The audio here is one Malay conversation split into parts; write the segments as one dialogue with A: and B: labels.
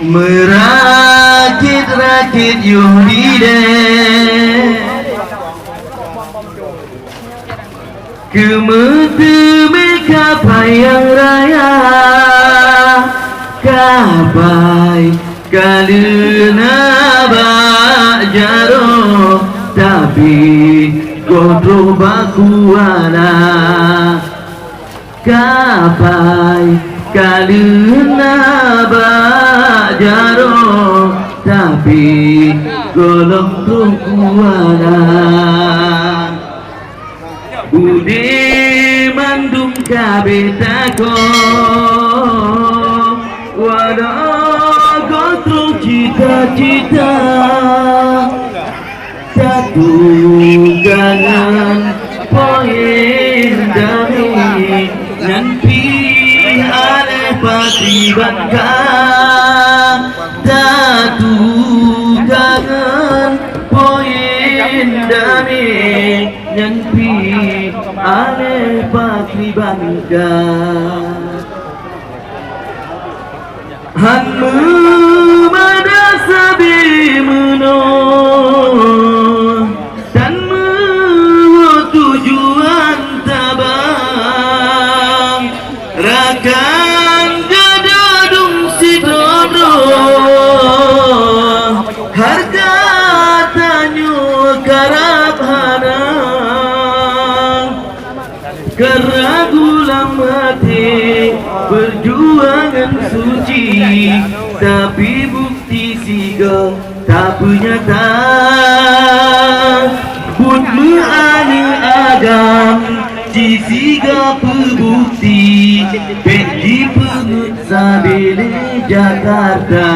A: Merakit-rakit yuhdide Kemutu mereka payang raya Kapai kalena bajaro Tapi godro bakuana Kapai kalena bajaro Tapi golong tukuana Budi mandum kabetako Wadah godro cita-cita Satu gangan poin dari Nanti ale pasti bangkang Satu gangan poin dari Nanti ale pasti bangkang Hanmu pada sabi menol Dan tujuan tabang Rakan gadadung si dodo Harga tanyo karap hanang Keragulam hati perjuangan suci Tapi bukti siga tak punya tak Budmu ane agam Ci siga pebukti Pergi pengut sabile Jakarta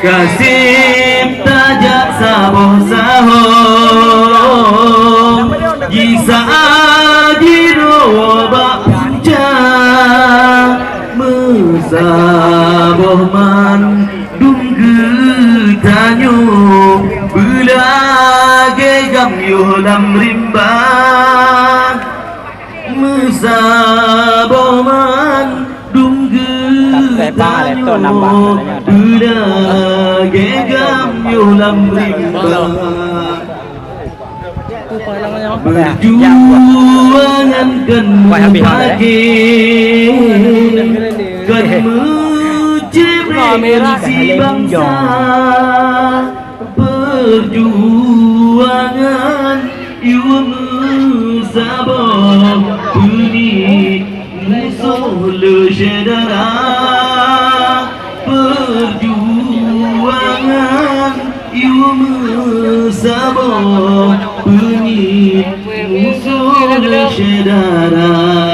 A: Kasih tajak saboh-sahoh Jisa agiro wabak puncak Mesaboh man dunggu tanyo Belage gamyo lam rimbang Mesaboh man dunggu tanyo Belage gamyo lam rimbang Perjuangan kan pagi Kan mencebresi bangsa Perjuangan Iwamu sabah Puni musuh le syedara Perjuangan Iwamu sabah Puni musuh le syedara